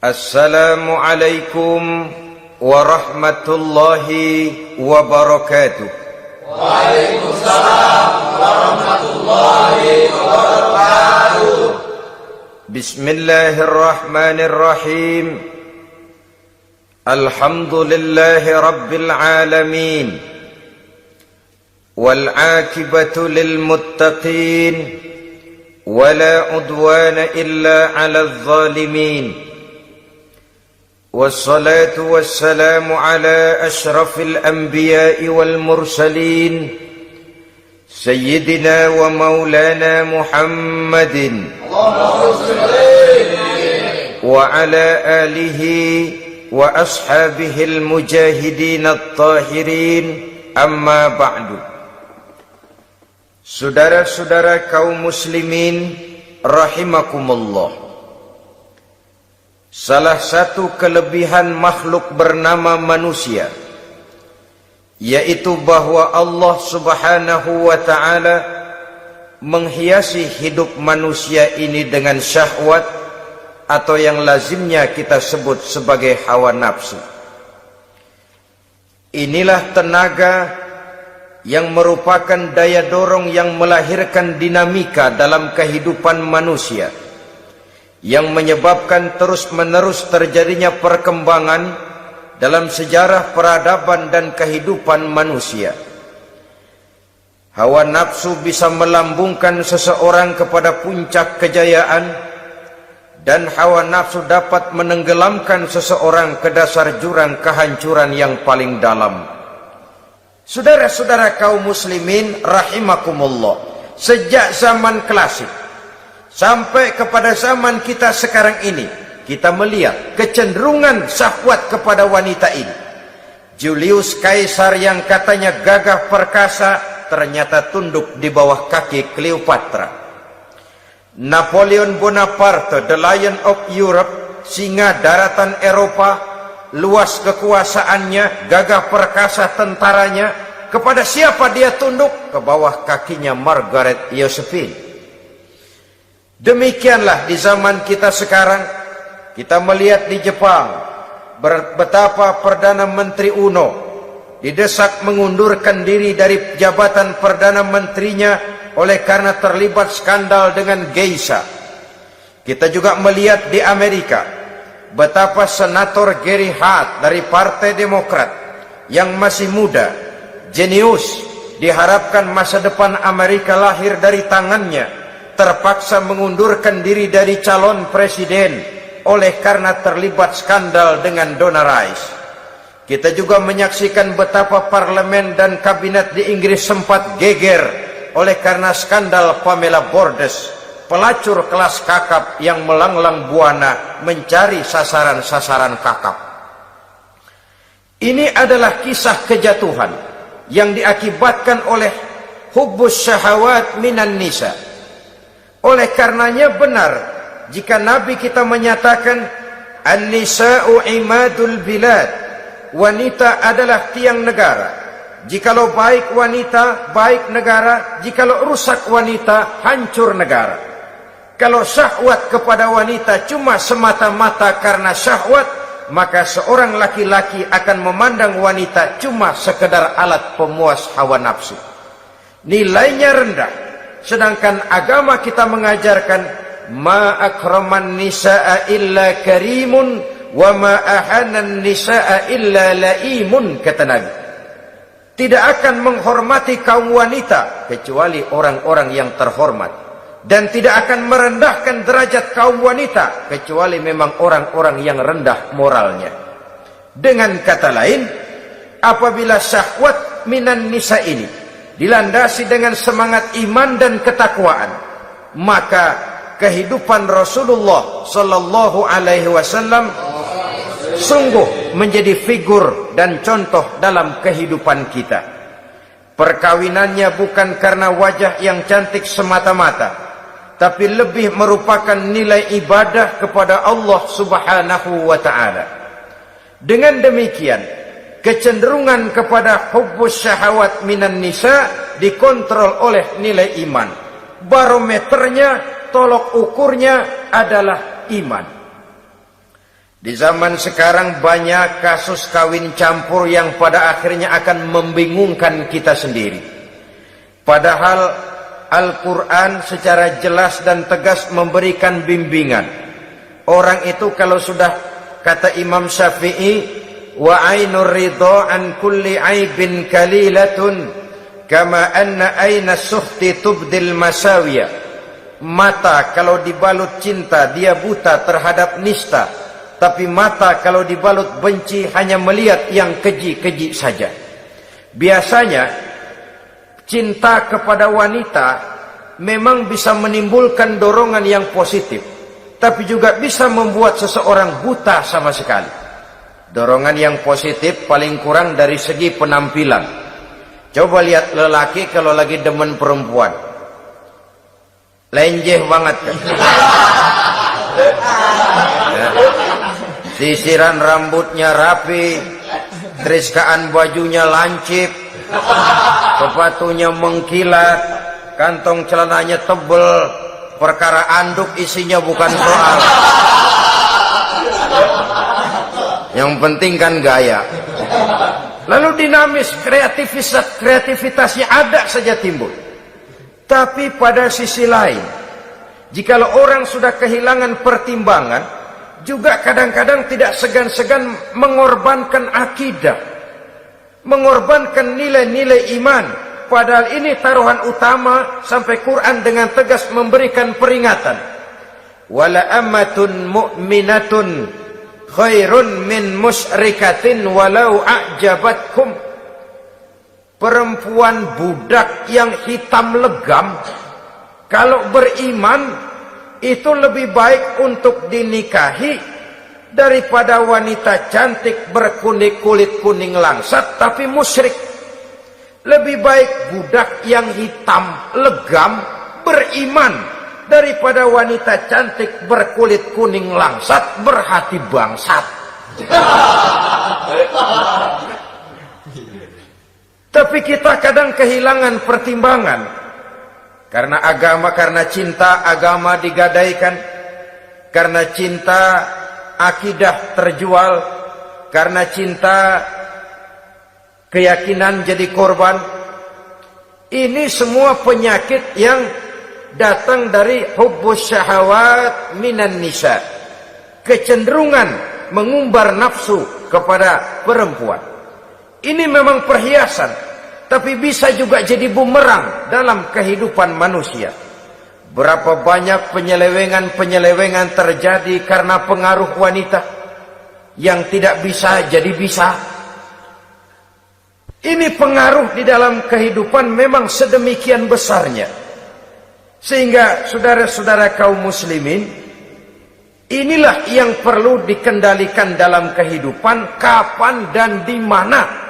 Assalamualaikum warahmatullahi wabarakatuh. Waalaikumsalam warahmatullahi wabarakatuh. Bismillahirrahmanirrahim. Alhamdulillahi rabbil alamin. Wal aqibatu lil muttaqin. Wala udwana illa 'alal zalimin. والصلاة والسلام على أشرف الأنبياء والمرسلين سيدنا ومولانا محمد وعلى آله وأصحابه المجاهدين الطاهرين أما بعد. Saudara-saudara kaum muslimin rahimakumullah. Salah satu kelebihan makhluk bernama manusia, yaitu bahwa Allah subhanahu wa ta'ala menghiasi hidup manusia ini dengan syahwat, atau yang lazimnya kita sebut sebagai hawa nafsu. Inilah tenaga yang merupakan daya dorong yang melahirkan dinamika dalam kehidupan manusia, yang menyebabkan terus-menerus terjadinya perkembangan dalam sejarah peradaban dan kehidupan manusia. Hawa nafsu bisa melambungkan seseorang kepada puncak kejayaan, dan hawa nafsu dapat menenggelamkan seseorang ke dasar jurang kehancuran yang paling dalam. Saudara-saudara kaum muslimin rahimakumullah, sejak zaman klasik sampai kepada zaman kita sekarang ini, kita melihat kecenderungan syahwat kepada wanita ini. Julius Caesar yang katanya gagah perkasa ternyata tunduk di bawah kaki Cleopatra. Napoleon Bonaparte, the Lion of Europe, singa daratan Eropa, luas kekuasaannya, gagah perkasa tentaranya, kepada siapa dia tunduk? Ke bawah kakinya Margaret Josephine. Demikianlah di zaman kita sekarang, kita melihat di Jepang betapa Perdana Menteri Uno didesak mengundurkan diri dari jabatan Perdana Menterinya oleh karena terlibat skandal dengan geisha. Kita juga melihat di Amerika betapa Senator Gary Hart dari Partai Demokrat yang masih muda, jenius, diharapkan masa depan Amerika lahir dari tangannya, terpaksa mengundurkan diri dari calon presiden oleh karena terlibat skandal dengan Donna Rice. Kita juga menyaksikan betapa parlemen dan kabinet di Inggris sempat geger oleh karena skandal Pamela Bordes, pelacur kelas kakap yang melanglang buana mencari sasaran-sasaran kakap. Ini adalah kisah kejatuhan yang diakibatkan oleh hubbus syahawat minan nisa. Oleh karenanya benar jika Nabi kita menyatakan an-nisa'u imadul bilad, wanita adalah tiang negara. Jikalau baik wanita, baik negara. Jikalau rusak wanita, hancur negara. Kalau syahwat kepada wanita cuma semata-mata karena syahwat, maka seorang laki-laki akan memandang wanita cuma sekedar alat pemuas hawa nafsu. Nilainya rendah. Sedangkan agama kita mengajarkan ma akraman nisaa illa karimun wa ma ahanan nisaa illa laimun, kata Nabi. Tidak akan menghormati kaum wanita kecuali orang-orang yang terhormat, dan tidak akan merendahkan derajat kaum wanita kecuali memang orang-orang yang rendah moralnya. Dengan kata lain, apabila syahwat minan nisa ini dilandasi dengan semangat iman dan ketakwaan, maka kehidupan Rasulullah sallallahu alaihi wasallam sungguh menjadi figur dan contoh dalam kehidupan kita. Perkawinannya bukan karena wajah yang cantik semata-mata, tapi lebih merupakan nilai ibadah kepada Allah subhanahu wa ta'ala. Dengan demikian, kecenderungan kepada hubbus syahawat minan nisa dikontrol oleh nilai iman. Barometernya, tolok ukurnya adalah iman. Di zaman sekarang banyak kasus kawin campur yang pada akhirnya akan membingungkan kita sendiri. Padahal Al-Quran secara jelas dan tegas memberikan bimbingan. Orang itu kalau sudah, kata Imam Syafi'i, wa ainur ridha an kulli aibin kalilatun kama anna aina suhti tubdil masawiya. Mata kalau dibalut cinta dia buta terhadap nista, tapi mata kalau dibalut benci hanya melihat yang keji-keji saja. Biasanya cinta kepada wanita memang bisa menimbulkan dorongan yang positif, tapi juga bisa membuat seseorang buta sama sekali. Dorongan yang positif paling kurang dari segi penampilan. Coba lihat lelaki kalau lagi demen perempuan, lenjeh banget kan? Ya. Sisiran rambutnya rapi, teriskaan bajunya lancip, sepatunya mengkilat, kantong celananya tebel, perkara anduk isinya bukan soal. Yang penting kan gaya. Lalu dinamis, kreativitasnya ada saja timbul. Tapi pada sisi lain, jikalau orang sudah kehilangan pertimbangan, juga kadang-kadang tidak segan-segan mengorbankan akidah, mengorbankan nilai-nilai iman. Padahal ini taruhan utama, sampai Quran dengan tegas memberikan peringatan. Wala ammatun mu'minatun khairun min musyrikatin walau a'jabatkum. Perempuan budak yang hitam legam kalau beriman itu lebih baik untuk dinikahi daripada wanita cantik berkulit kuning langsat tapi musyrik. Lebih baik budak yang hitam legam beriman daripada wanita cantik berkulit kuning langsat berhati bangsat. Tapi kita kadang kehilangan pertimbangan karena agama, karena cinta agama digadaikan, karena cinta akidah terjual, karena cinta keyakinan jadi korban. Ini semua penyakit yang datang dari hubbus syahawat minan nisa, kecenderungan mengumbar nafsu kepada perempuan. Ini memang perhiasan, tapi bisa juga jadi bumerang dalam kehidupan manusia. Berapa banyak penyelewengan terjadi karena pengaruh wanita yang tidak bisa jadi bisa. Ini pengaruh di dalam kehidupan memang sedemikian besarnya, sehingga saudara-saudara kaum muslimin, inilah yang perlu dikendalikan dalam kehidupan, kapan dan di mana.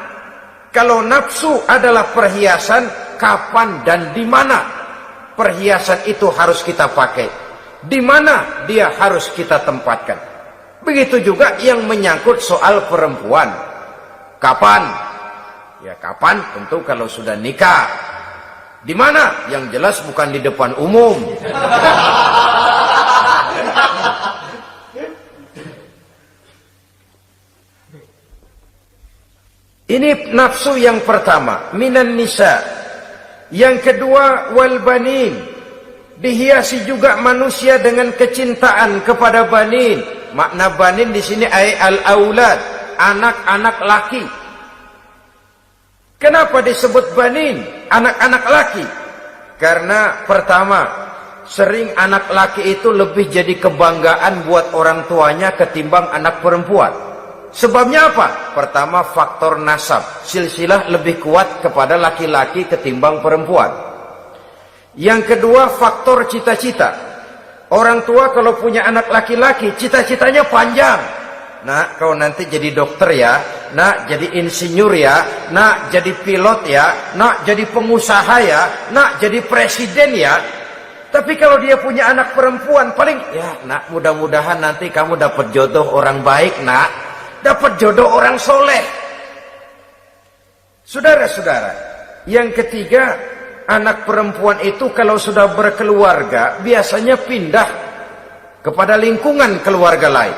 Kalau nafsu adalah perhiasan, kapan dan di mana perhiasan itu harus kita pakai, di mana dia harus kita tempatkan. Begitu juga yang menyangkut soal perempuan. Kapan? Ya kapan tentu kalau sudah nikah. Di mana? Yang jelas bukan di depan umum. Ini nafsu yang pertama, minan nisa. Yang kedua, wal banin. Dihiasi juga manusia dengan kecintaan kepada banin. Makna banin di sini ay al-aulad, anak-anak laki. Kenapa disebut banin, anak-anak laki? Karena pertama, sering anak laki itu lebih jadi kebanggaan buat orang tuanya ketimbang anak perempuan. Sebabnya apa? Pertama, faktor nasab, silsilah lebih kuat kepada laki-laki ketimbang perempuan. Yang kedua, faktor cita-cita. Orang tua kalau punya anak laki-laki, cita-citanya panjang. Nak, kau nanti jadi dokter ya, nak jadi insinyur ya, nak jadi pilot ya, nak jadi pengusaha ya, nak jadi presiden ya. Tapi kalau dia punya anak perempuan, paling ya nak, mudah-mudahan nanti kamu dapat jodoh orang baik nak, dapat jodoh orang soleh. Saudara-saudara, yang ketiga, anak perempuan itu kalau sudah berkeluarga biasanya pindah kepada lingkungan keluarga lain.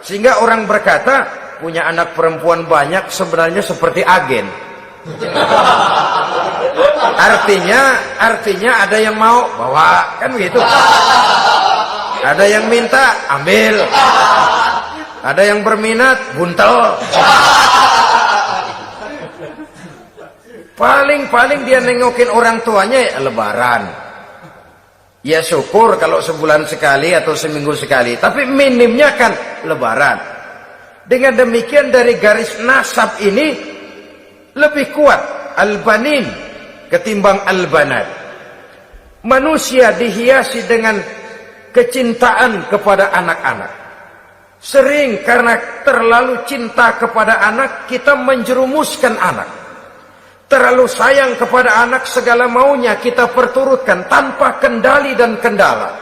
Sehingga orang berkata, punya anak perempuan banyak sebenarnya seperti agen. Artinya ada yang mau bawa, kan begitu. Ada yang minta, ambil. Ada yang berminat, buntel. Paling dia nengokin orang tuanya ya lebaran. Ya syukur kalau sebulan sekali atau seminggu sekali, tapi minimnya kan lebaran. Dengan demikian dari garis nasab ini lebih kuat al-banin ketimbang al-banat. Manusia dihiasi dengan kecintaan kepada anak-anak. Sering karena terlalu cinta kepada anak, kita menjerumuskan anak. Terlalu sayang kepada anak, segala maunya kita perturutkan tanpa kendali dan kendala.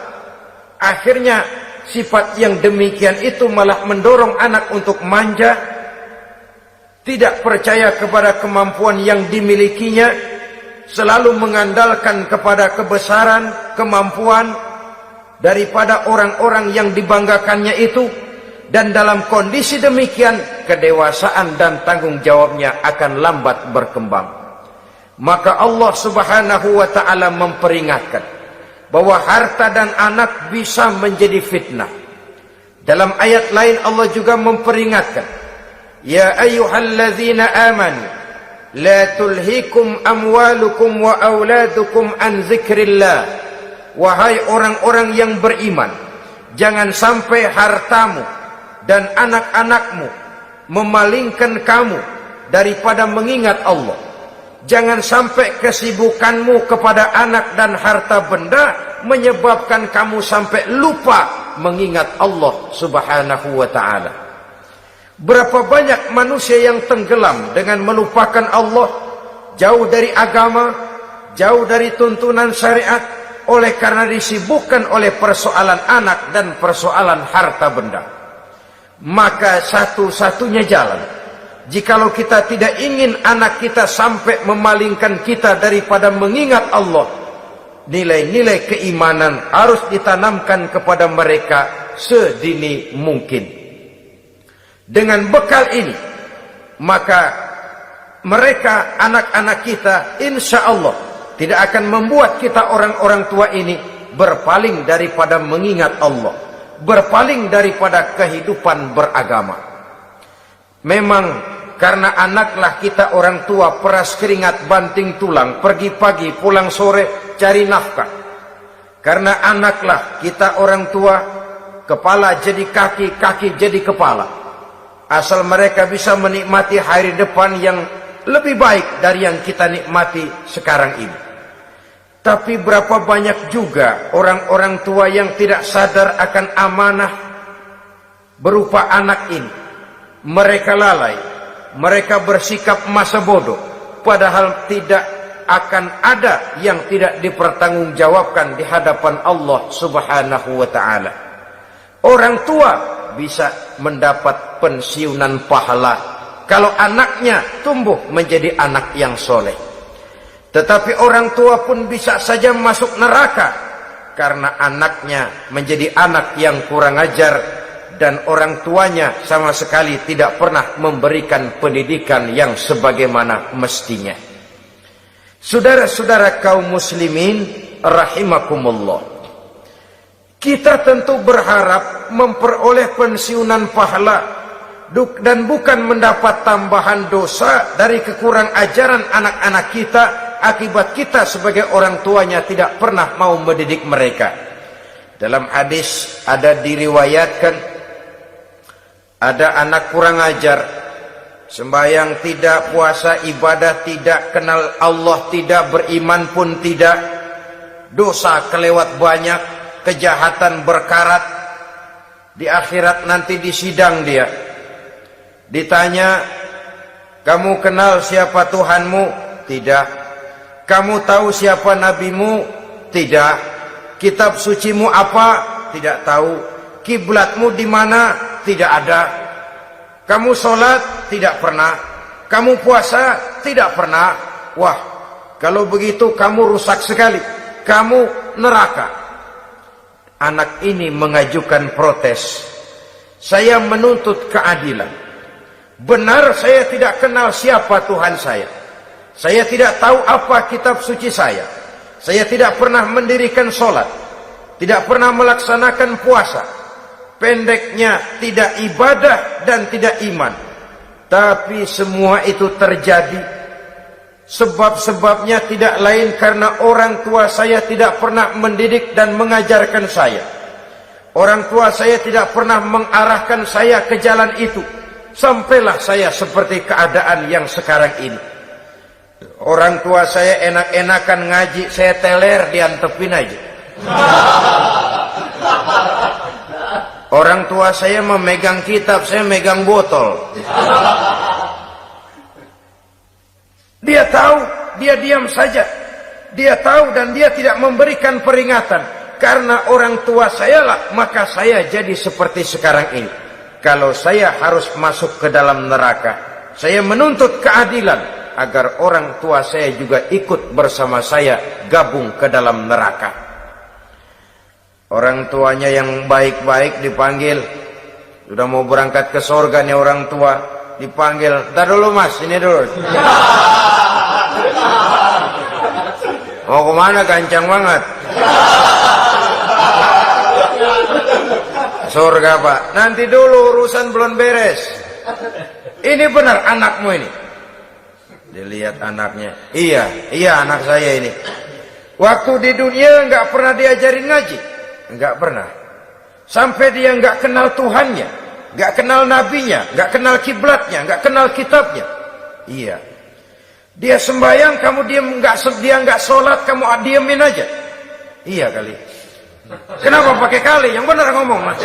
Akhirnya sifat yang demikian itu malah mendorong anak untuk manja, tidak percaya kepada kemampuan yang dimilikinya, selalu mengandalkan kepada kebesaran, kemampuan daripada orang-orang yang dibanggakannya itu. Dan dalam kondisi demikian, kedewasaan dan tanggung jawabnya akan lambat berkembang. Maka Allah Subhanahu wa ta'ala memperingatkan bahwa harta dan anak bisa menjadi fitnah. Dalam ayat lain Allah juga memperingatkan, ya ayyuhalladzina amanu la tulhikum amwalukum wa auladukum an zikrillah. Wahai orang-orang yang beriman, jangan sampai hartamu dan anak-anakmu memalingkan kamu daripada mengingat Allah. Jangan sampai kesibukanmu kepada anak dan harta benda menyebabkan kamu sampai lupa mengingat Allah Subhanahu wa ta'ala. Berapa banyak manusia yang tenggelam dengan melupakan Allah, jauh dari agama, jauh dari tuntunan syariat, oleh karena disibukkan oleh persoalan anak dan persoalan harta benda. Maka satu-satunya jalan, jikalau kita tidak ingin anak kita sampai memalingkan kita daripada mengingat Allah, nilai-nilai keimanan harus ditanamkan kepada mereka sedini mungkin. Dengan bekal ini, maka mereka, anak-anak kita, insya Allah tidak akan membuat kita orang-orang tua ini berpaling daripada mengingat Allah, berpaling daripada kehidupan beragama. Memang karena anaklah kita orang tua peras keringat banting tulang, pergi pagi pulang sore cari nafkah. Karena anaklah kita orang tua, kepala jadi kaki, kaki jadi kepala. Asal mereka bisa menikmati hari depan yang lebih baik dari yang kita nikmati sekarang ini. Tapi berapa banyak juga orang-orang tua yang tidak sadar akan amanah berupa anak ini. Mereka lalai, mereka bersikap masa bodoh, padahal tidak akan ada yang tidak dipertanggungjawabkan di hadapan Allah Subhanahu wa ta'ala. Orang tua bisa mendapat pensiunan pahala kalau anaknya tumbuh menjadi anak yang soleh. Tetapi orang tua pun bisa saja masuk neraka karena anaknya menjadi anak yang kurang ajar dan orang tuanya sama sekali tidak pernah memberikan pendidikan yang sebagaimana mestinya. Saudara-saudara kaum muslimin rahimakumullah, kita tentu berharap memperoleh pensiunan pahala dan bukan mendapat tambahan dosa dari kekurang ajaran anak-anak kita akibat kita sebagai orang tuanya tidak pernah mau mendidik mereka. Dalam hadis ada diriwayatkan, ada anak kurang ajar, sembahyang tidak, puasa ibadah tidak, kenal Allah tidak, beriman pun tidak, dosa kelewat banyak, kejahatan berkarat. Di akhirat nanti disidang dia, ditanya, kamu kenal siapa Tuhanmu? Tidak. Kamu tahu siapa nabimu? Tidak. Kitab sucimu apa? Tidak tahu. Kiblatmu di mana? Tidak ada. Kamu sholat? Tidak pernah. Kamu puasa? Tidak pernah. Wah, kalau begitu kamu rusak sekali. Kamu neraka. Anak ini mengajukan protes. Saya menuntut keadilan. Benar saya tidak kenal siapa Tuhan saya. Saya tidak tahu apa kitab suci saya. Saya tidak pernah mendirikan sholat. Tidak pernah melaksanakan puasa. Pendeknya tidak ibadah dan tidak iman. Tapi semua itu terjadi. Sebab-sebabnya tidak lain karena orang tua saya tidak pernah mendidik dan mengajarkan saya. Orang tua saya tidak pernah mengarahkan saya ke jalan itu. Sampailah saya seperti keadaan yang sekarang ini. Orang tua saya enak-enakan ngaji, saya teler diantepin aja. Orang tua saya memegang kitab, saya megang botol. Dia tahu, dia diam saja. Dia tahu dan dia tidak memberikan peringatan. Karena orang tua saya lah, maka saya jadi seperti sekarang ini. Kalau saya harus masuk ke dalam neraka, saya menuntut keadilan agar orang tua saya juga ikut bersama saya gabung ke dalam neraka. Orang tuanya yang baik-baik dipanggil, sudah mau berangkat ke surga nih orang tua, dipanggil, "Ntar dulu mas, ini dulu." Mau kemana, gancang banget? Surga pak, nanti dulu urusan belum beres. Ini benar anakmu ini? Dilihat anaknya, iya anak saya ini. Waktu di dunia nggak pernah diajarin ngaji, nggak pernah. Sampai dia nggak kenal Tuhannya, nggak kenal nabinya, nggak kenal kiblatnya, nggak kenal kitabnya. Iya. Dia sembahyang, kamu dia nggak sholat, kamu diemin aja. Iya kali. Kenapa pakai kali? Yang benar ngomong mas.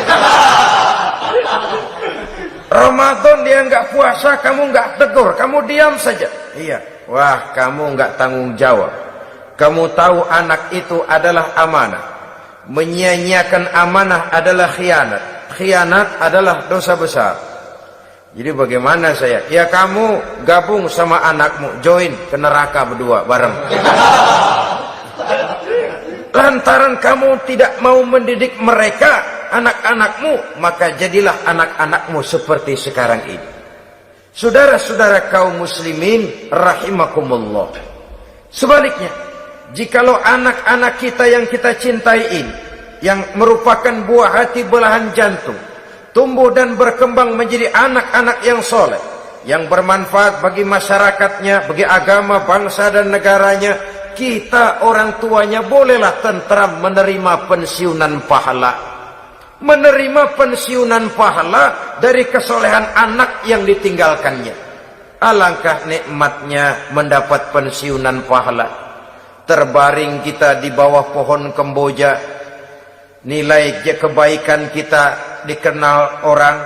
Ramadan dia nggak puasa, kamu nggak tegur, kamu diam saja. Iya. Wah, kamu nggak tanggung jawab. Kamu tahu anak itu adalah amanah. Menyia-nyiakan amanah adalah khianat. Khianat adalah dosa besar. Jadi bagaimana saya? Ya kamu gabung sama anakmu, join ke neraka berdua bareng. Lantaran kamu tidak mau mendidik mereka, anak-anakmu, maka jadilah anak-anakmu seperti sekarang ini. Saudara-saudara kaum muslimin rahimakumullah. Sebaliknya, jikalau anak-anak kita yang kita cintai ini, yang merupakan buah hati belahan jantung, tumbuh dan berkembang menjadi anak-anak yang soleh, yang bermanfaat bagi masyarakatnya, bagi agama, bangsa dan negaranya, kita orang tuanya bolehlah tentram menerima pensiunan pahala. Menerima pensiunan pahala dari kesolehan anak yang ditinggalkannya. Alangkah nikmatnya mendapat pensiunan pahala. Terbaring kita di bawah pohon kemboja, nilai kebaikan kita dikenal orang,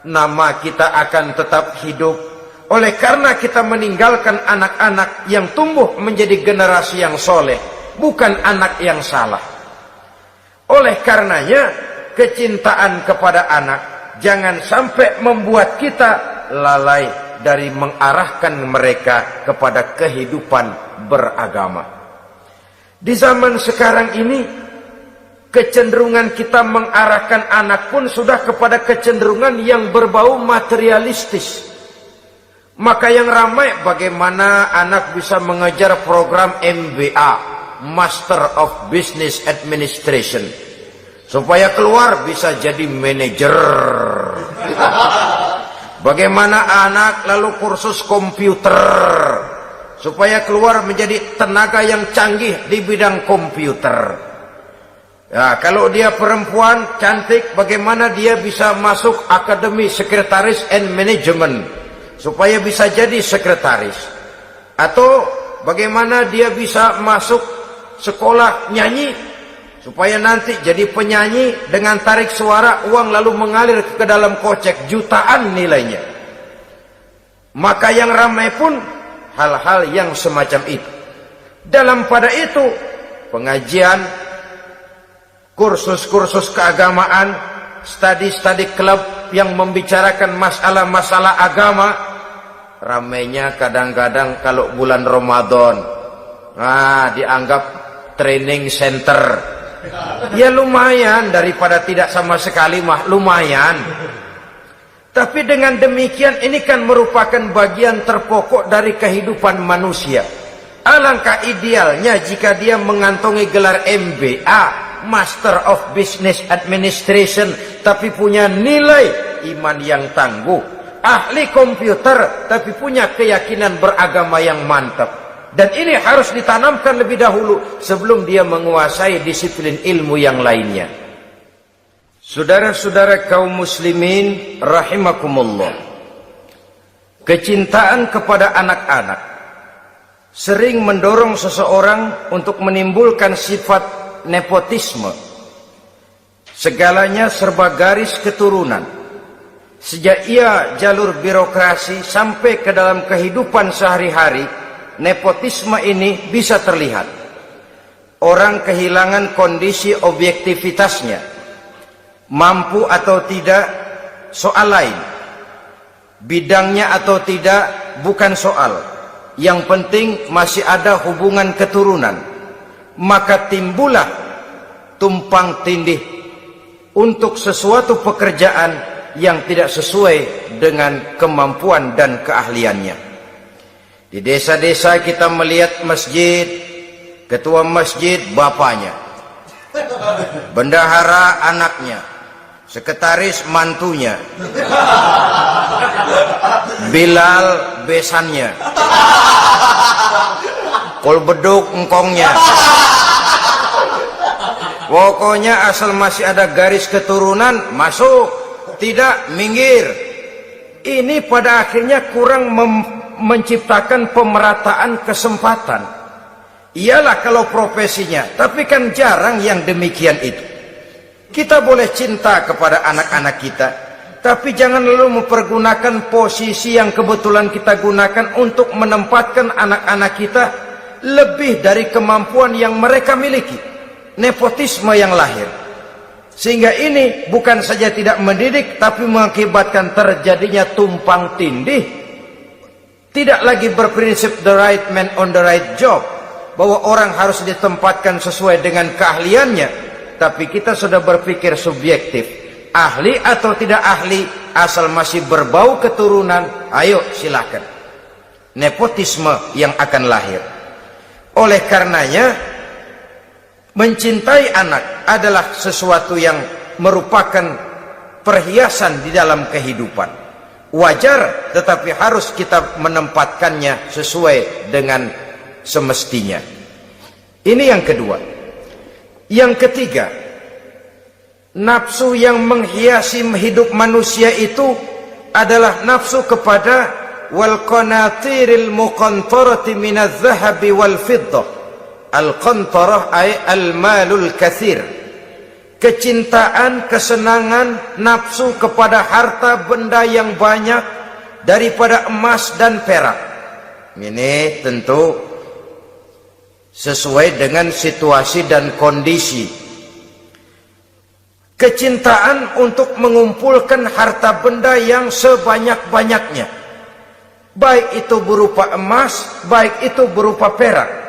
nama kita akan tetap hidup. Oleh karena kita meninggalkan anak-anak yang tumbuh menjadi generasi yang soleh, bukan anak yang salah. Oleh karenanya, kecintaan kepada anak jangan sampai membuat kita lalai dari mengarahkan mereka kepada kehidupan beragama. Di zaman sekarang ini, kecenderungan kita mengarahkan anak pun sudah kepada kecenderungan yang berbau materialistis. Maka yang ramai bagaimana anak bisa mengejar program MBA, Master of Business Administration, supaya keluar bisa jadi manajer. Bagaimana anak lalu kursus komputer, supaya keluar menjadi tenaga yang canggih di bidang komputer. Ya, kalau dia perempuan cantik, bagaimana dia bisa masuk Akademi Sekretaris and Management, supaya bisa jadi sekretaris. Atau bagaimana dia bisa masuk sekolah nyanyi, supaya nanti jadi penyanyi dengan tarik suara, uang lalu mengalir ke dalam kocek jutaan nilainya. Maka yang ramai pun hal-hal yang semacam itu. Dalam pada itu, pengajian, kursus-kursus keagamaan, study club yang membicarakan masalah-masalah agama, ramainya kadang-kadang kalau bulan Ramadan, dianggap training center. Ya lumayan, daripada tidak sama sekali mah lumayan. Tapi dengan demikian ini kan merupakan bagian terpokok dari kehidupan manusia. Alangkah idealnya jika dia mengantongi gelar MBA, Master of Business Administration, tapi punya nilai iman yang tangguh, ahli komputer, tapi punya keyakinan beragama yang mantap. Dan ini harus ditanamkan lebih dahulu sebelum dia menguasai disiplin ilmu yang lainnya. Saudara-saudara kaum muslimin rahimakumullah, kecintaan kepada anak-anak sering mendorong seseorang untuk menimbulkan sifat nepotisme. Segalanya serba garis keturunan. Sejak ia jalur birokrasi sampai ke dalam kehidupan sehari-hari, nepotisme ini bisa terlihat. Orang kehilangan kondisi objektivitasnya. Mampu atau tidak soal lain, bidangnya atau tidak bukan soal. Yang penting masih ada hubungan keturunan. Maka timbullah tumpang tindih untuk sesuatu pekerjaan yang tidak sesuai dengan kemampuan dan keahliannya. Di desa-desa kita melihat masjid, ketua masjid bapaknya, bendahara anaknya, sekretaris mantunya, Bilal besannya, kolbeduk engkongnya. Pokoknya asal masih ada garis keturunan, masuk, tidak minggir. Ini pada akhirnya kurang menciptakan pemerataan kesempatan. Iyalah kalau profesinya, tapi kan jarang yang demikian itu. Kita boleh cinta kepada anak-anak kita, tapi jangan lalu mempergunakan posisi yang kebetulan kita gunakan untuk menempatkan anak-anak kita lebih dari kemampuan yang mereka miliki. Nepotisme yang lahir. Sehingga ini bukan saja tidak mendidik, tapi mengakibatkan terjadinya tumpang tindih. Tidak lagi berprinsip the right man on the right job, bahwa orang harus ditempatkan sesuai dengan keahliannya. Tapi kita sudah berpikir subjektif, ahli atau tidak ahli, asal masih berbau keturunan, ayo silakan. Nepotisme yang akan lahir. Oleh karenanya, mencintai anak adalah sesuatu yang merupakan perhiasan di dalam kehidupan. Wajar, tetapi harus kita menempatkannya sesuai dengan semestinya. Ini yang kedua. Yang ketiga, nafsu yang menghiasi hidup manusia itu adalah nafsu kepada wal qanatiril muqantarati minadz zahabi wal fiddah. Al qantarah ay al malul katsir. Kecintaan, kesenangan, nafsu kepada harta benda yang banyak daripada emas dan perak. Ini tentu sesuai dengan situasi dan kondisi. Kecintaan untuk mengumpulkan harta benda yang sebanyak-banyaknya, baik itu berupa emas, baik itu berupa perak.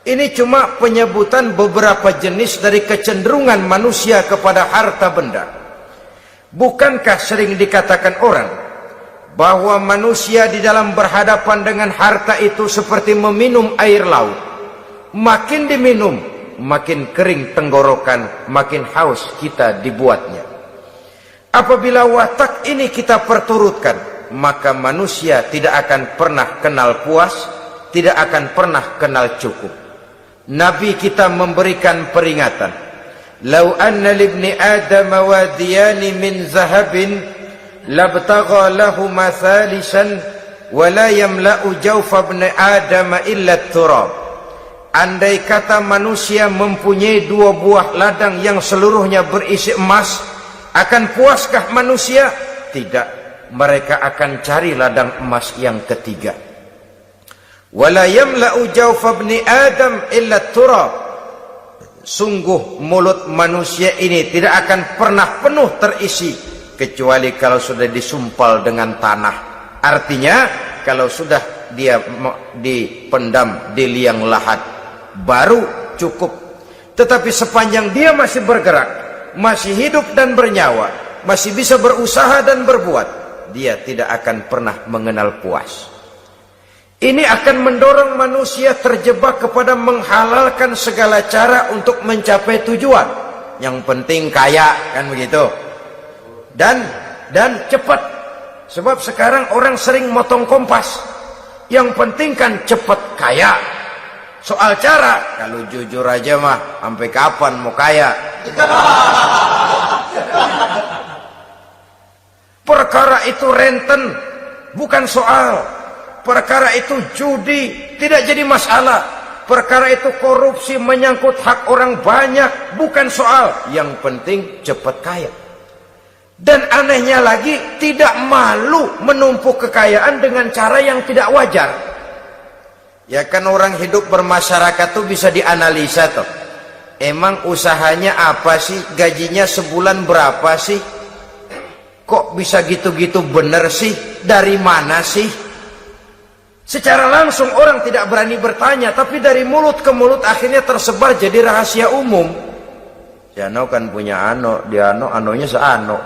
Ini cuma penyebutan beberapa jenis dari kecenderungan manusia kepada harta benda. Bukankah sering dikatakan orang bahwa manusia di dalam berhadapan dengan harta itu seperti meminum air laut. Makin diminum, makin kering tenggorokan, makin haus kita dibuatnya. Apabila watak ini kita perturutkan, maka manusia tidak akan pernah kenal puas, tidak akan pernah kenal cukup. Nabi kita memberikan peringatan, "Lau anna libni Adam wadiyani min zahabin labtagha lahu mathalisan wa la yamla'u jawfa ibni Adam illa turab." Andai kata manusia mempunyai dua buah ladang yang seluruhnya berisi emas, akan puaskah manusia? Tidak, mereka akan cari ladang emas yang ketiga. Wala yamla'u jawfa ibni Adam illa turab. Sungguh mulut manusia ini tidak akan pernah penuh terisi kecuali kalau sudah disumpal dengan tanah. Artinya kalau sudah dia dipendam di liang lahat baru cukup. Tetapi sepanjang dia masih bergerak, masih hidup dan bernyawa, masih bisa berusaha dan berbuat, dia tidak akan pernah mengenal puas. Ini akan mendorong manusia terjebak kepada menghalalkan segala cara untuk mencapai tujuan. Yang penting kaya, kan begitu. Dan cepat. Sebab sekarang orang sering motong kompas. Yang penting kan cepat kaya. Soal cara, kalau jujur aja mah, sampai kapan mau kaya? Perkara itu renten, bukan soal. Perkara itu judi, tidak jadi masalah. Perkara itu korupsi, menyangkut hak orang banyak, bukan soal. Yang penting cepat kaya. Dan anehnya lagi, tidak malu menumpuk kekayaan dengan cara yang tidak wajar. Ya kan orang hidup bermasyarakat tuh bisa dianalisa tuh. Emang usahanya apa sih? Gajinya sebulan berapa sih? Kok bisa gitu-gitu bener sih? Dari mana sih? Secara langsung orang tidak berani bertanya, tapi dari mulut ke mulut akhirnya tersebar jadi rahasia umum. Si Ano kan punya ano, dia anonya seano.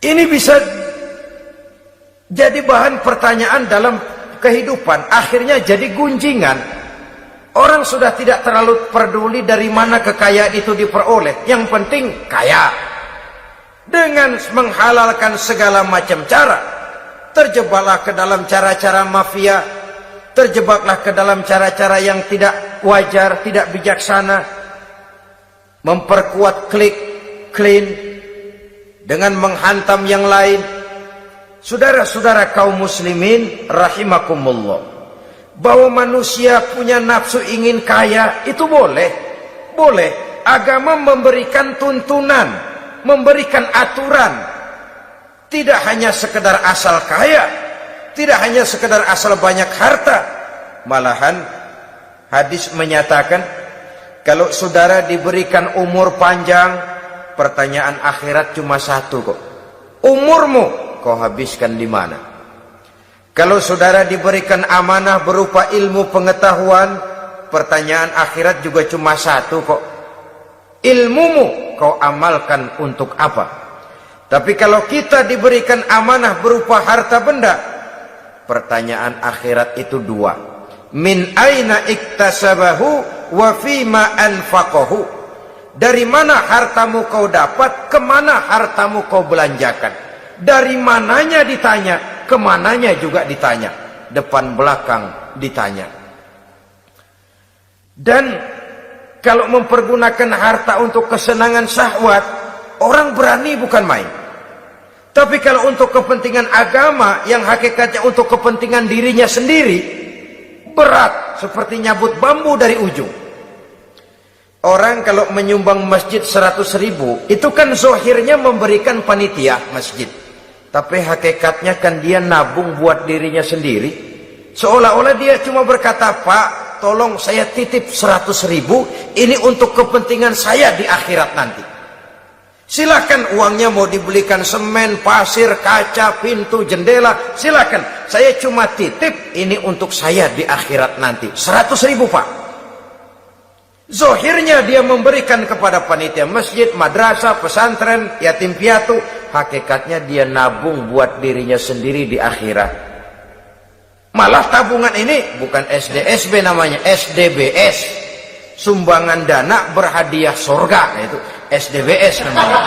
Ini bisa jadi bahan pertanyaan dalam kehidupan, akhirnya jadi gunjingan. Orang sudah tidak terlalu peduli dari mana kekayaan itu diperoleh, yang penting kaya. Dengan menghalalkan segala macam cara, terjebaklah ke dalam cara-cara mafia, terjebaklah ke dalam cara-cara yang tidak wajar, tidak bijaksana, memperkuat klik, clean, dengan menghantam yang lain. Saudara-saudara kaum muslimin rahimakumullah, bahwa manusia punya nafsu ingin kaya, itu boleh. Agama memberikan tuntunan, memberikan aturan. Tidak hanya sekedar asal kaya, tidak hanya sekedar asal banyak harta. Malahan hadis menyatakan, kalau saudara diberikan umur panjang, pertanyaan akhirat cuma satu kok. Umurmu kau habiskan di mana? Kalau saudara diberikan amanah berupa ilmu pengetahuan, pertanyaan akhirat juga cuma satu kok. Ilmumu kau amalkan untuk apa? Tapi kalau kita diberikan amanah berupa harta benda, pertanyaan akhirat itu dua. Min aina iktasabahu wa fima anfaqahu. Dari mana hartamu kau dapat, kemana hartamu kau belanjakan. Dari mananya ditanya, kemananya juga ditanya. Depan belakang ditanya. Dan kalau mempergunakan harta untuk kesenangan syahwat, orang berani bukan main. Tapi kalau untuk kepentingan agama, yang hakikatnya untuk kepentingan dirinya sendiri, berat, seperti nyabut bambu dari ujung. Orang kalau menyumbang masjid 100.000, itu kan zohirnya memberikan panitia masjid. Tapi hakikatnya kan dia nabung buat dirinya sendiri. Seolah-olah dia cuma berkata, Pak, tolong saya titip 100.000, ini untuk kepentingan saya di akhirat nanti. Silakan uangnya mau dibelikan semen, pasir, kaca, pintu, jendela, silakan. Saya cuma titip, ini untuk saya di akhirat nanti. 100.000 Pak. Zohirnya dia memberikan kepada panitia masjid, madrasah, pesantren, yatim piatu. Hakikatnya dia nabung buat dirinya sendiri di akhirat. Malah tabungan ini bukan SDSB namanya, SDBS. Sumbangan dana berhadiah surga, itu SDBS namanya.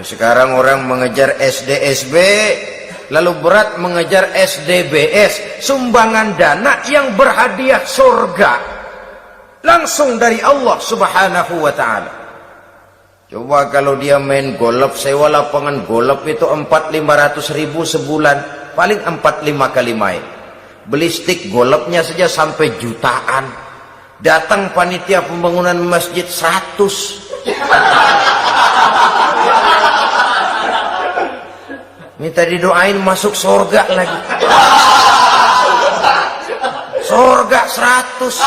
Sekarang orang mengejar SDSB, lalu berat mengejar SDBS, sumbangan dana yang berhadiah surga langsung dari Allah Subhanahu wa ta'ala. Coba kalau dia main golf, sewa lapangan golf itu 400-500 ribu sebulan, paling 4-5 kali main. Beli stick golfnya saja sampai jutaan. Datang panitia pembangunan masjid 100. Minta didoain masuk surga lagi. Surga 100.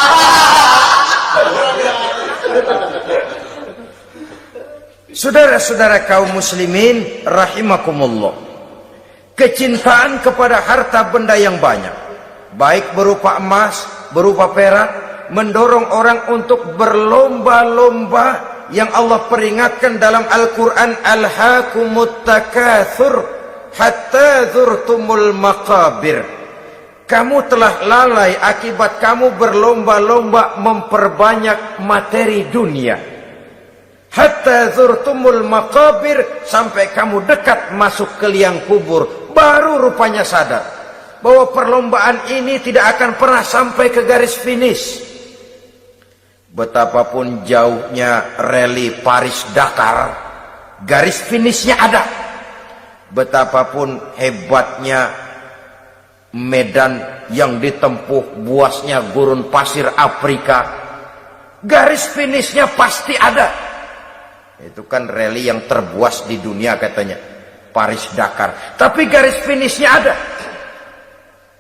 Saudara-saudara kaum muslimin rahimakumullah, kecintaan kepada harta benda yang banyak, baik berupa emas, berupa perak, mendorong orang untuk berlomba-lomba yang Allah peringatkan dalam Al-Quran, alhaakumut takatsur hatta zurtumul maqabir. Kamu telah lalai akibat kamu berlomba-lomba memperbanyak materi dunia. Hatta zurtumul maqabir, sampai kamu dekat masuk ke liang kubur, baru rupanya sadar bahwa perlombaan ini tidak akan pernah sampai ke garis finish. Betapapun jauhnya rally Paris-Dakar, garis finishnya ada. Betapapun hebatnya medan yang ditempuh, buasnya gurun pasir Afrika, garis finishnya pasti ada. Itu kan rally yang terbuas di dunia katanya, Paris-Dakar. Tapi garis finishnya ada.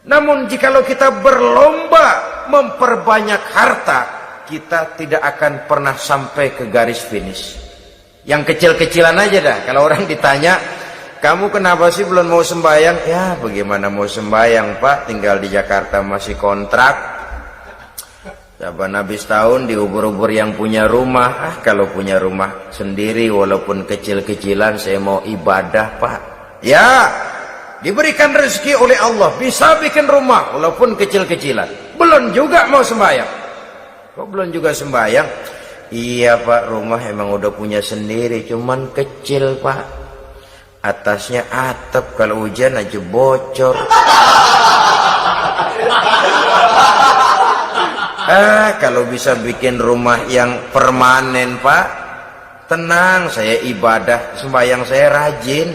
Namun jikalau kita berlomba memperbanyak harta, kita tidak akan pernah sampai ke garis finish. Yang kecil-kecilan aja dah. Kalau orang ditanya, kamu kenapa sih belum mau sembahyang? Ya bagaimana mau sembahyang Pak, tinggal di Jakarta masih kontrak. Saban habis tahun diubur-ubur yang punya rumah. Kalau punya rumah sendiri walaupun kecil-kecilan, saya mau ibadah Pak. Ya, diberikan rezeki oleh Allah, bisa bikin rumah walaupun kecil-kecilan, belum juga mau sembahyang. Kok belum juga sembahyang? Iya Pak, rumah emang udah punya sendiri, cuman kecil Pak. Atasnya atap, kalau hujan aja bocor. Kalau bisa bikin rumah yang permanen Pak, tenang, saya ibadah, sembahyang saya rajin.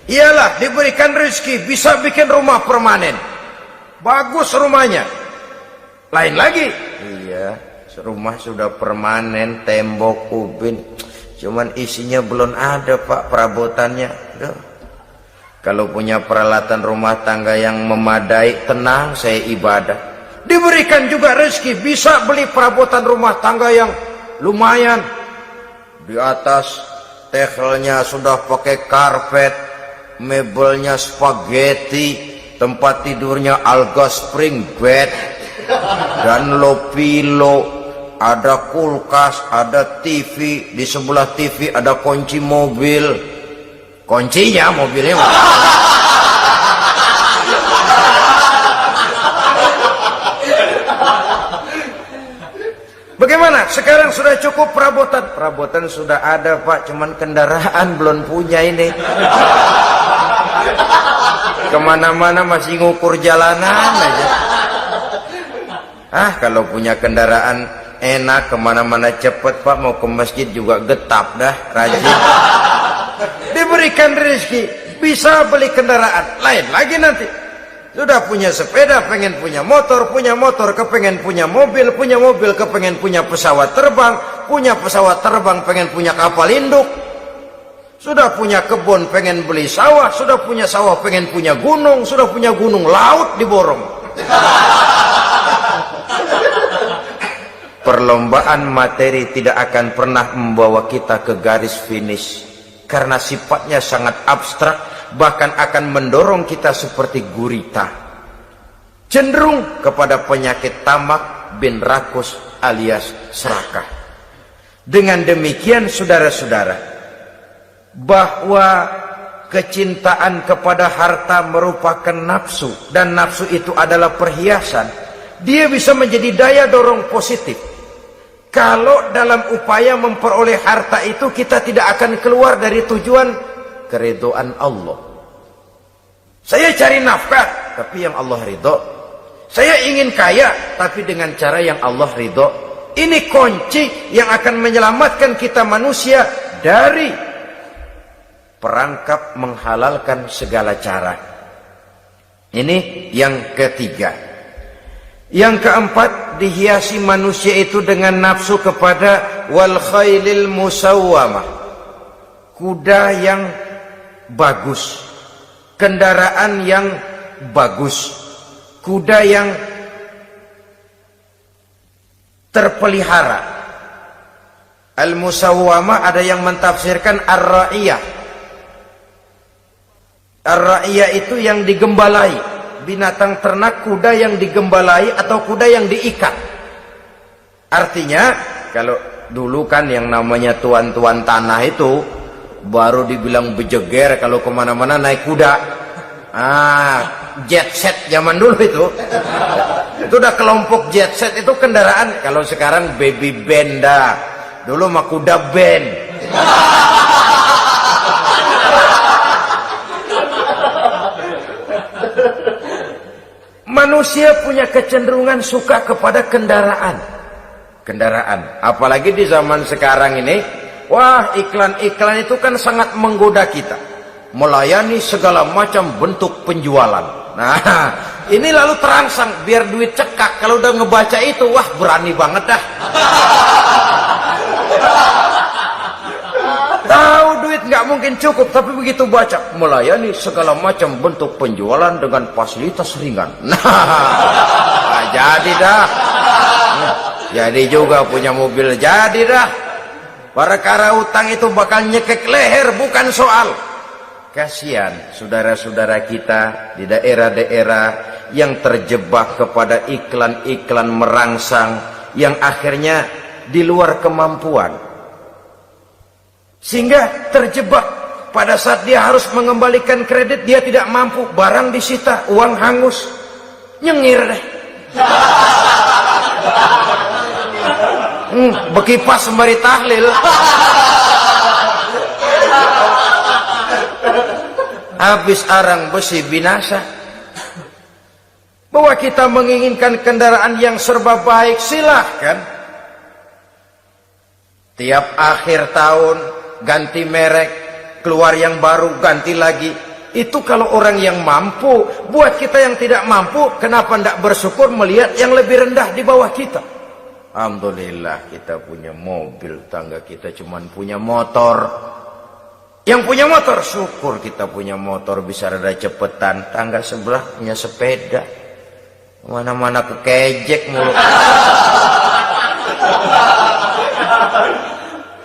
Iyalah, diberikan rezeki, bisa bikin rumah permanen, bagus rumahnya. Lain lagi, iya, rumah sudah permanen, tembok, ubin, cuman isinya belum ada Pak, perabotannya. Duh. Kalau punya peralatan rumah tangga yang memadai, tenang, saya ibadah. Diberikan juga rezeki, bisa beli perabotan rumah tangga yang lumayan. Di atas tegelnya sudah pakai karpet, mebelnya spaghetti, tempat tidurnya alga spring bed dan lo-pilo, ada kulkas, ada TV, di sebelah TV ada kunci mobil. Kuncinya mobilnya bagaimana? Sekarang sudah cukup perabotan. Perabotan sudah ada Pak, cuman kendaraan belum punya ini. Kemana-mana masih ngukur jalanan aja. Kalau punya kendaraan enak, kemana-mana cepet Pak, mau ke masjid juga getap dah, rajin. Diberikan rezeki, bisa beli kendaraan. Lain lagi nanti, sudah punya sepeda, pengen punya motor, kepengen punya mobil, kepengen punya pesawat terbang, pengen punya kapal induk. Sudah punya kebun, pengen beli sawah, sudah punya sawah, pengen punya gunung, sudah punya gunung, laut diborong. Perlombaan materi tidak akan pernah membawa kita ke garis finish, karena sifatnya sangat abstrak, bahkan akan mendorong kita seperti gurita, cenderung kepada penyakit tamak bin rakus alias serakah. Dengan demikian saudara-saudara, bahwa kecintaan kepada harta merupakan nafsu, dan nafsu itu adalah perhiasan, dia bisa menjadi daya dorong positif. Kalau dalam upaya memperoleh harta itu kita tidak akan keluar dari tujuan keridhaan Allah. Saya cari nafkah, tapi yang Allah ridho. Saya ingin kaya, tapi dengan cara yang Allah ridho. Ini kunci yang akan menyelamatkan kita manusia dari perangkap menghalalkan segala cara. Ini yang ketiga. Yang keempat, dihiasi manusia itu dengan nafsu kepada wal khailil musawwamah, kuda yang bagus, kendaraan yang bagus, kuda yang terpelihara. Al musawwamah ada yang mentafsirkan ar-ra'iyah. Ar-ra'iyah itu yang digembalai, binatang ternak, kuda yang digembalai atau kuda yang diikat. Artinya kalau dulu kan yang namanya tuan-tuan tanah itu baru dibilang bejeger kalau kemana-mana naik kuda. Jet set zaman dulu itu udah kelompok jet set itu kendaraan. Kalau sekarang baby benda, dulu mah kuda band. Manusia punya kecenderungan suka kepada kendaraan. Apalagi di zaman sekarang ini, wah, iklan-iklan itu kan sangat menggoda kita, melayani segala macam bentuk penjualan. Nah, ini lalu terangsang biar duit cekak. Kalau udah ngebaca itu, wah, berani banget dah. Tahu duit nggak mungkin cukup, tapi begitu baca melayani segala macam bentuk penjualan dengan fasilitas ringan. Nah, jadi dah. Jadi juga punya mobil, jadi dah. Perkara utang itu bakal nyekek leher, bukan soal. Kasihan saudara-saudara kita di daerah-daerah yang terjebak kepada iklan-iklan merangsang yang akhirnya di luar kemampuan. Sehingga terjebak pada saat dia harus mengembalikan kredit, dia tidak mampu, barang disita, uang hangus, nyengir deh. Bekipas sembari tahlil. Habis arang besi binasa. Bahwa kita menginginkan kendaraan yang serba baik, silahkan. Tiap akhir tahun ganti merek, keluar yang baru, ganti lagi. Itu kalau orang yang mampu. Buat kita yang tidak mampu, kenapa tidak bersyukur melihat yang lebih rendah di bawah kita? Alhamdulillah kita punya mobil, tangga kita cuman punya motor. Yang punya motor, syukur kita punya motor bisa rada cepetan. Tangga sebelah punya sepeda, mana-mana kekejek mulu.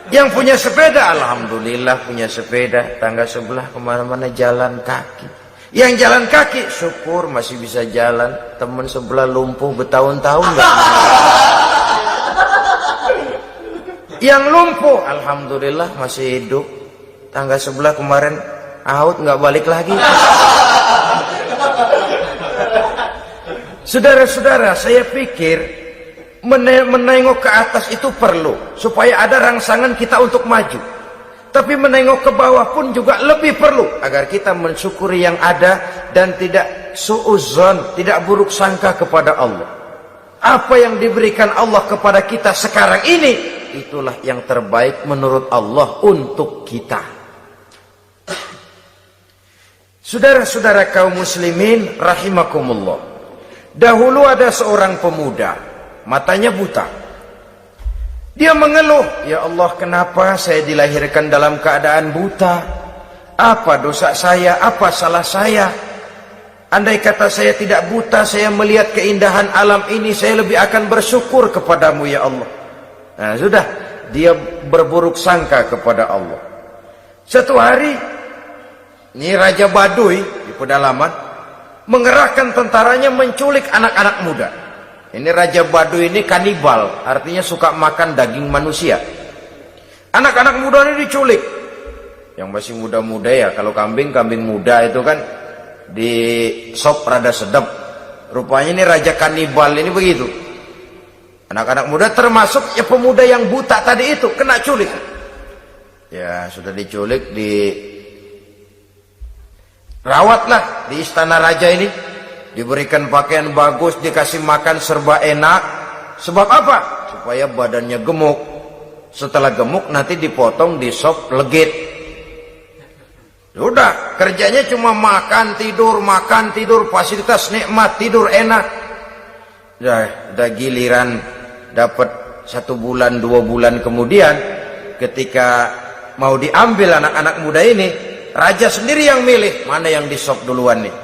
Yang punya sepeda, alhamdulillah punya sepeda. Tangga sebelah kemana-mana jalan kaki. Yang jalan kaki, syukur masih bisa jalan. Temen sebelah lumpuh bertahun-tahun gak. Yang lumpuh, alhamdulillah masih hidup. Tangga sebelah kemarin out nggak balik lagi. Saudara-saudara, saya pikir menengok ke atas itu perlu supaya ada rangsangan kita untuk maju. Tapi menengok ke bawah pun juga lebih perlu agar kita mensyukuri yang ada dan tidak suudzon, tidak buruk sangka kepada Allah. Apa yang diberikan Allah kepada kita sekarang ini, itulah yang terbaik menurut Allah untuk kita. Saudara-saudara kaum muslimin rahimakumullah. Dahulu ada seorang pemuda, matanya buta. Dia mengeluh, ya Allah, kenapa saya dilahirkan dalam keadaan buta? Apa dosa saya? Apa salah saya? Andai kata saya tidak buta, saya melihat keindahan alam ini, saya lebih akan bersyukur kepadamu ya Allah. Nah sudah, dia berburuk sangka kepada Allah. Satu hari, ini Raja Baduy di pedalaman mengerahkan tentaranya menculik anak-anak muda. Ini Raja Baduy ini kanibal, artinya suka makan daging manusia. Anak-anak muda ini diculik. Yang masih muda-muda ya, kalau kambing muda itu kan di sop rada sedap. Rupanya ini Raja kanibal ini begitu. Anak-anak muda termasuk ya pemuda yang buta tadi itu kena culik. Ya sudah diculik, rawatlah di istana raja ini, diberikan pakaian bagus, dikasih makan serba enak. Sebab apa? Supaya badannya gemuk. Setelah gemuk nanti dipotong di sop legit. Udah, kerjanya cuma makan tidur, fasilitas nikmat, tidur enak. Udah giliran dapat 1 bulan 2 bulan kemudian, ketika mau diambil anak-anak muda ini, raja sendiri yang milih mana yang disop duluan nih.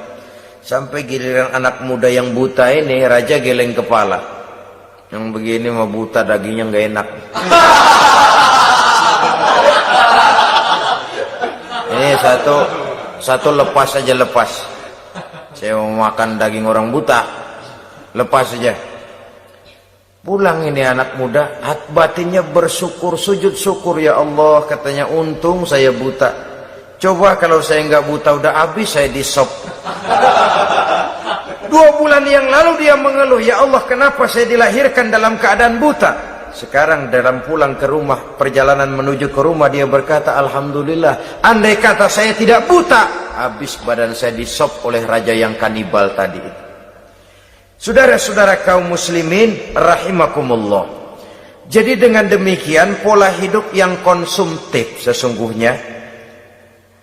Sampai giliran anak muda yang buta ini, raja geleng kepala. Yang begini mah buta, dagingnya nggak enak. Ini satu lepas saja, lepas. Saya mau makan daging orang buta, lepas saja. Pulang ini anak muda, batinnya bersyukur, sujud syukur. Ya Allah, katanya, untung saya buta. Coba kalau saya nggak buta, udah habis saya disop. 2 bulan yang lalu dia mengeluh, ya Allah, kenapa saya dilahirkan dalam keadaan buta? Sekarang dalam pulang ke rumah, perjalanan menuju ke rumah, dia berkata, alhamdulillah, andai kata saya tidak buta, habis badan saya disop oleh raja yang kanibal tadi itu. Saudara-saudara kaum muslimin rahimakumullah. Jadi dengan demikian, pola hidup yang konsumtif sesungguhnya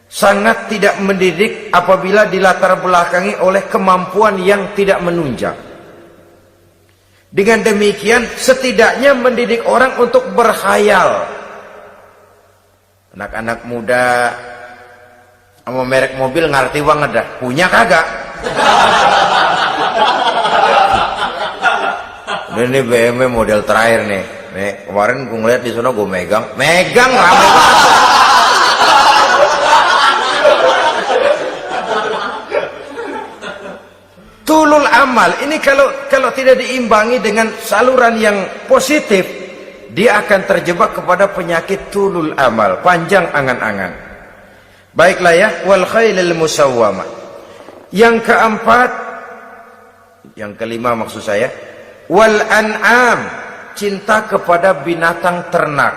sangat tidak mendidik apabila dilatar belakangi oleh kemampuan yang tidak menunjang. Dengan demikian setidaknya mendidik orang untuk berkhayal. Anak-anak muda sama merek mobil ngerti banget dah, punya kagak? Ini BMW model terakhir nih. Nih kemarin gue ngeliat di sana, gue megang rame banget. Tulul amal ini kalau tidak diimbangi dengan saluran yang positif, dia akan terjebak kepada penyakit tulul amal, panjang angan-angan. Baiklah ya, wal khailil musawwamah. Yang keempat, yang kelima maksud saya, wal an'am, cinta kepada binatang ternak.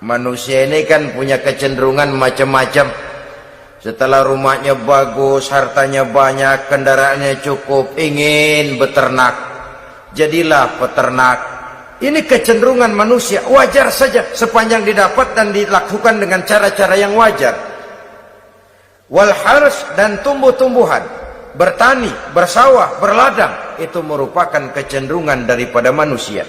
Manusia ini kan punya kecenderungan macam-macam. Setelah rumahnya bagus, hartanya banyak, kendaraannya cukup, ingin beternak. Jadilah peternak. Ini kecenderungan manusia, wajar saja sepanjang didapat dan dilakukan dengan cara-cara yang wajar. Wal hars, dan tumbuh-tumbuhan, bertani, bersawah, berladang, itu merupakan kecenderungan daripada manusia.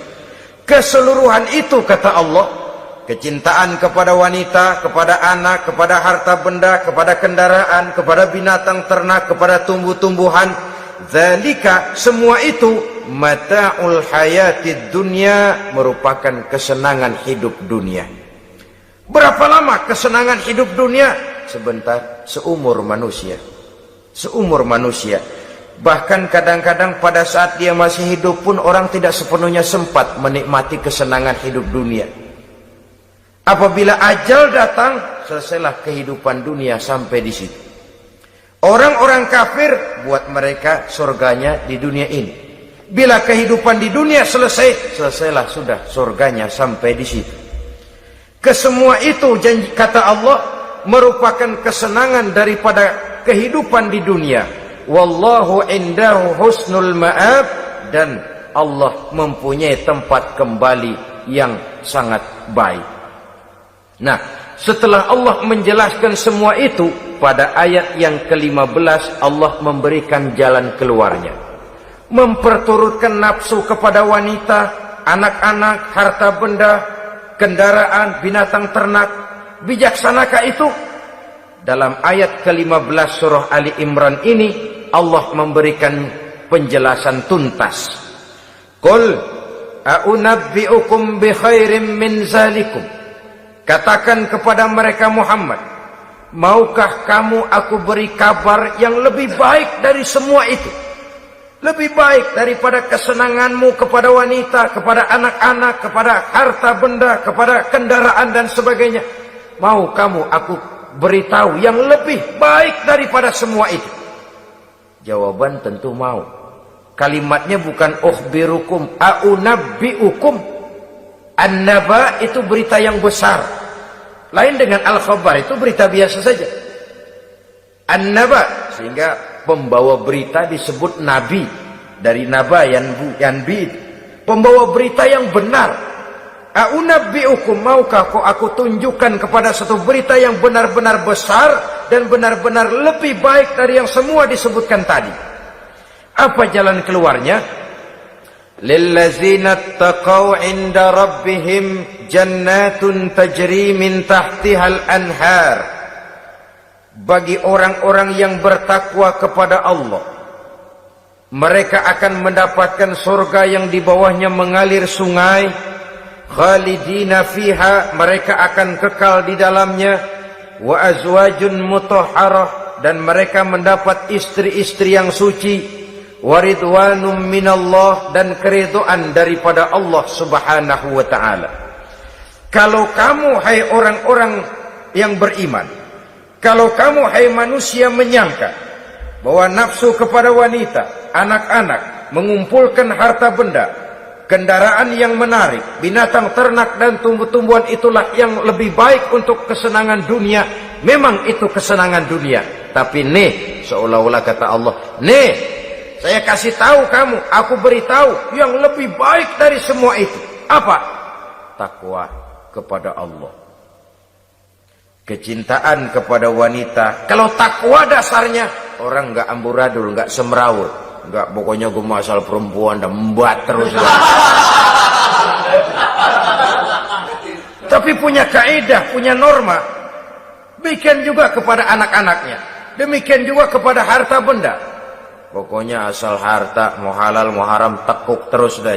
Keseluruhan itu, kata Allah, kecintaan kepada wanita, kepada anak, kepada harta benda, kepada kendaraan, kepada binatang ternak, kepada tumbuh-tumbuhan, dzalika, semua itu mata'ul hayatid dunya, merupakan kesenangan hidup dunia. Berapa lama kesenangan hidup dunia? Sebentar, seumur manusia. Seumur manusia. Bahkan kadang-kadang pada saat dia masih hidup pun orang tidak sepenuhnya sempat menikmati kesenangan hidup dunia. Apabila ajal datang, selesailah kehidupan dunia sampai di situ. Orang-orang kafir, buat mereka surganya di dunia ini. Bila kehidupan di dunia selesai, selesailah sudah surganya sampai di situ. Kesemua itu, janji kata Allah, merupakan kesenangan daripada kehidupan di dunia. Wallahu indahu husnul ma'ab, dan Allah mempunyai tempat kembali yang sangat baik. Nah, setelah Allah menjelaskan semua itu, pada ayat yang ke-15 Allah memberikan jalan keluarnya. Memperturutkan nafsu kepada wanita, anak-anak, harta benda, kendaraan, binatang ternak. Bijaksanakah itu? Dalam ayat ke-15 surah Ali Imran ini, Allah memberikan penjelasan tuntas. Qul a'unabbi'ukum bi khairim min zalikum. Katakan kepada mereka Muhammad, maukah kamu aku beri kabar yang lebih baik dari semua itu? Lebih baik daripada kesenanganmu kepada wanita, kepada anak-anak, kepada harta benda, kepada kendaraan dan sebagainya. Mau kamu aku beritahu yang lebih baik daripada semua itu? Jawaban tentu mau. Kalimatnya bukan ukhbirukum, a'unabbi'ukum. An-naba itu berita yang besar. Lain dengan al-khabar, itu berita biasa saja. An-naba, sehingga pembawa berita disebut nabi. Dari naba, yanbi. Pembawa berita yang benar. A'unabbi'ukum, maukah aku tunjukkan kepada satu berita yang benar-benar besar dan benar-benar lebih baik dari yang semua disebutkan tadi. Apa jalan keluarnya? Lillazina taqaw 'inda rabbihim jannatun tajri min tahtihal anhar. Bagi orang-orang yang bertakwa kepada Allah, mereka akan mendapatkan surga yang di bawahnya mengalir sungai. Khalidina fiha, mereka akan kekal di dalamnya. Wa azwajun mutahharah, dan mereka mendapat istri-istri yang suci. waridwanum minallah, dan keridhaan daripada Allah subhanahu wa ta'ala. Kalau kamu hai orang-orang yang beriman, kalau kamu hai manusia menyangka bahwa nafsu kepada wanita, anak-anak, mengumpulkan harta benda, kendaraan yang menarik, binatang ternak dan tumbuh-tumbuhan itulah yang lebih baik untuk kesenangan dunia, memang itu kesenangan dunia. Tapi nih, seolah-olah kata Allah, nih, saya kasih tahu kamu, aku beritahu yang lebih baik dari semua itu. Apa? Takwa kepada Allah. Kecintaan kepada wanita. Kalau takwa dasarnya, orang nggak amburadul, nggak semrawut, nggak pokoknya gue masalah perempuan dan membuat terus. Tapi punya kaidah, punya norma. Demikian juga kepada anak-anaknya. Demikian juga kepada harta benda. Pokoknya asal harta, mau halal mau haram, tekuk terus dah.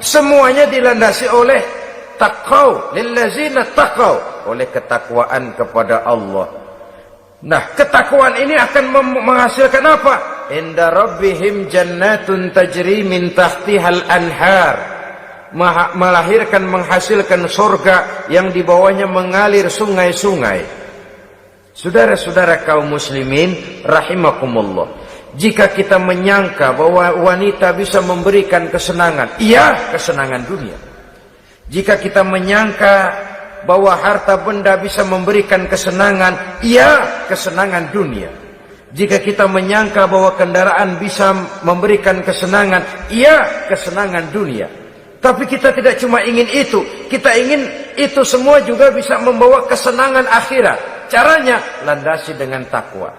Semuanya dilandasi oleh taqau, lillazina taqau, oleh ketakwaan kepada Allah. Nah, ketakwaan ini akan menghasilkan apa? Inda rabbihim jannatun tajri min tahtihal anhar. Melahirkan, menghasilkan surga yang di bawahnya mengalir sungai-sungai. Saudara-saudara kaum muslimin rahimakumullah, jika kita menyangka bahwa wanita bisa memberikan kesenangan, iya, kesenangan dunia. Jika kita menyangka bahwa harta benda bisa memberikan kesenangan, iya, kesenangan dunia. Jika kita menyangka bahwa kendaraan bisa memberikan kesenangan, iya, kesenangan dunia. Tapi kita tidak cuma ingin itu, kita ingin itu semua juga bisa membawa kesenangan akhirat. Caranya landasi dengan takwa.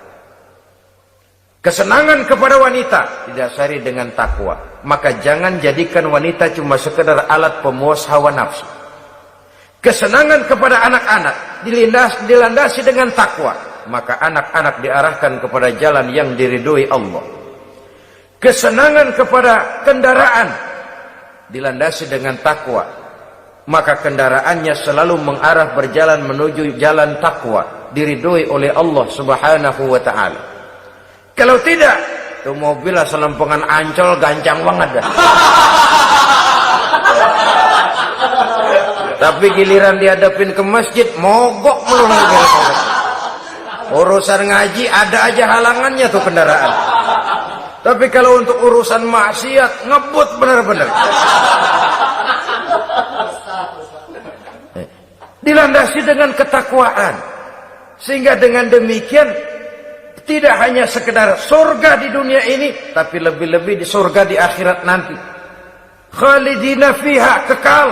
Kesenangan kepada wanita didasari dengan takwa. Maka jangan jadikan wanita cuma sekedar alat pemuas hawa nafsu. Kesenangan kepada anak-anak dilandasi dengan takwa. Maka anak-anak diarahkan kepada jalan yang diridhoi Allah. Kesenangan kepada kendaraan dilandasi dengan takwa. Maka kendaraannya selalu mengarah berjalan menuju jalan takwa, diridhoi oleh Allah subhanahu wa ta'ala. Kalau tidak, tuh mobil asal lempengan Ancol gancang banget dah. Tapi giliran dihadapin ke masjid, mogok melulu. Urusan ngaji ada aja halangannya tuh kendaraan. Tapi kalau untuk urusan maksiat, ngebut benar-benar. Dilandasi dengan ketakwaan. Sehingga dengan demikian tidak hanya sekedar surga di dunia ini, tapi lebih-lebih di surga di akhirat nanti. Khalidina fiha, kekal.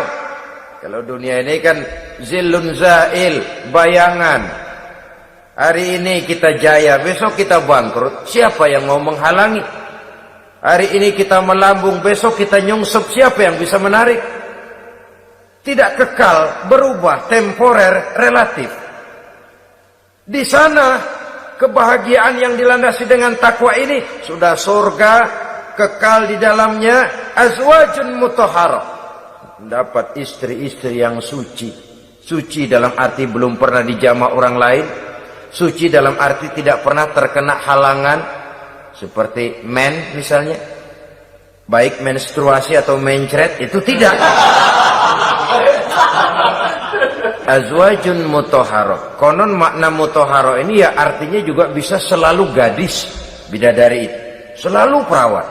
Kalau dunia ini kan zillun zail, bayangan. Hari ini kita jaya, besok kita bangkrut. Siapa yang mau menghalangi? Hari ini kita melambung, besok kita nyungsep. Siapa yang bisa menarik? Tidak kekal, berubah, temporer, relatif. Di sana kebahagiaan yang dilandasi dengan takwa ini sudah surga, kekal di dalamnya, azwajun mutahharah. Dapat istri-istri yang suci. Suci dalam arti belum pernah dijamah orang lain. Suci dalam arti tidak pernah terkena halangan. Seperti men misalnya. Baik menstruasi atau mencret, itu tidak. Azwajun mutahharah. Konon makna mutahharah ini ya artinya juga bisa selalu gadis, bidadari itu. Selalu perawan.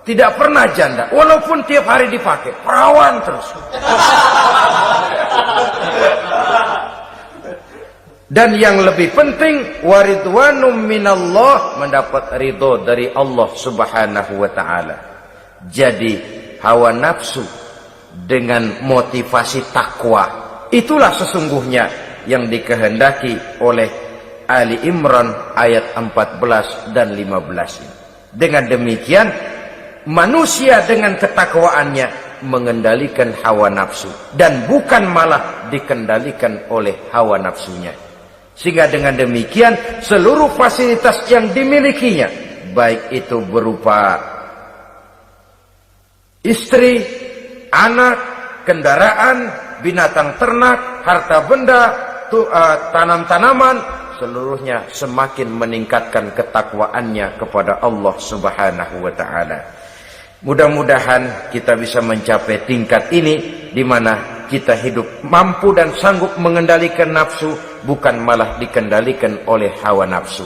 Tidak pernah janda. Walaupun tiap hari dipakai, perawan terus. Dan yang lebih penting, waridwanum minallah, mendapat ridho dari Allah subhanahu wa ta'ala. Jadi hawa nafsu dengan motivasi takwa, itulah sesungguhnya yang dikehendaki oleh Ali Imran ayat 14 dan 15 ini. Dengan demikian, manusia dengan ketakwaannya mengendalikan hawa nafsu dan bukan malah dikendalikan oleh hawa nafsunya. Sehingga dengan demikian seluruh fasilitas yang dimilikinya, baik itu berupa istri, anak, kendaraan, binatang ternak, harta benda, tanam-tanaman, seluruhnya semakin meningkatkan ketakwaannya kepada Allah Subhanahu wa taala. Mudah-mudahan kita bisa mencapai tingkat ini di mana kita hidup mampu dan sanggup mengendalikan nafsu, bukan malah dikendalikan oleh hawa nafsu.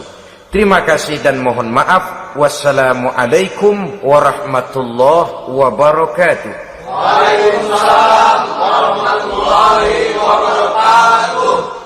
Terima kasih dan mohon maaf. Wassalamualaikum warahmatullahi wabarakatuh. Waalaikumsalam warahmatullahi wabarakatuh.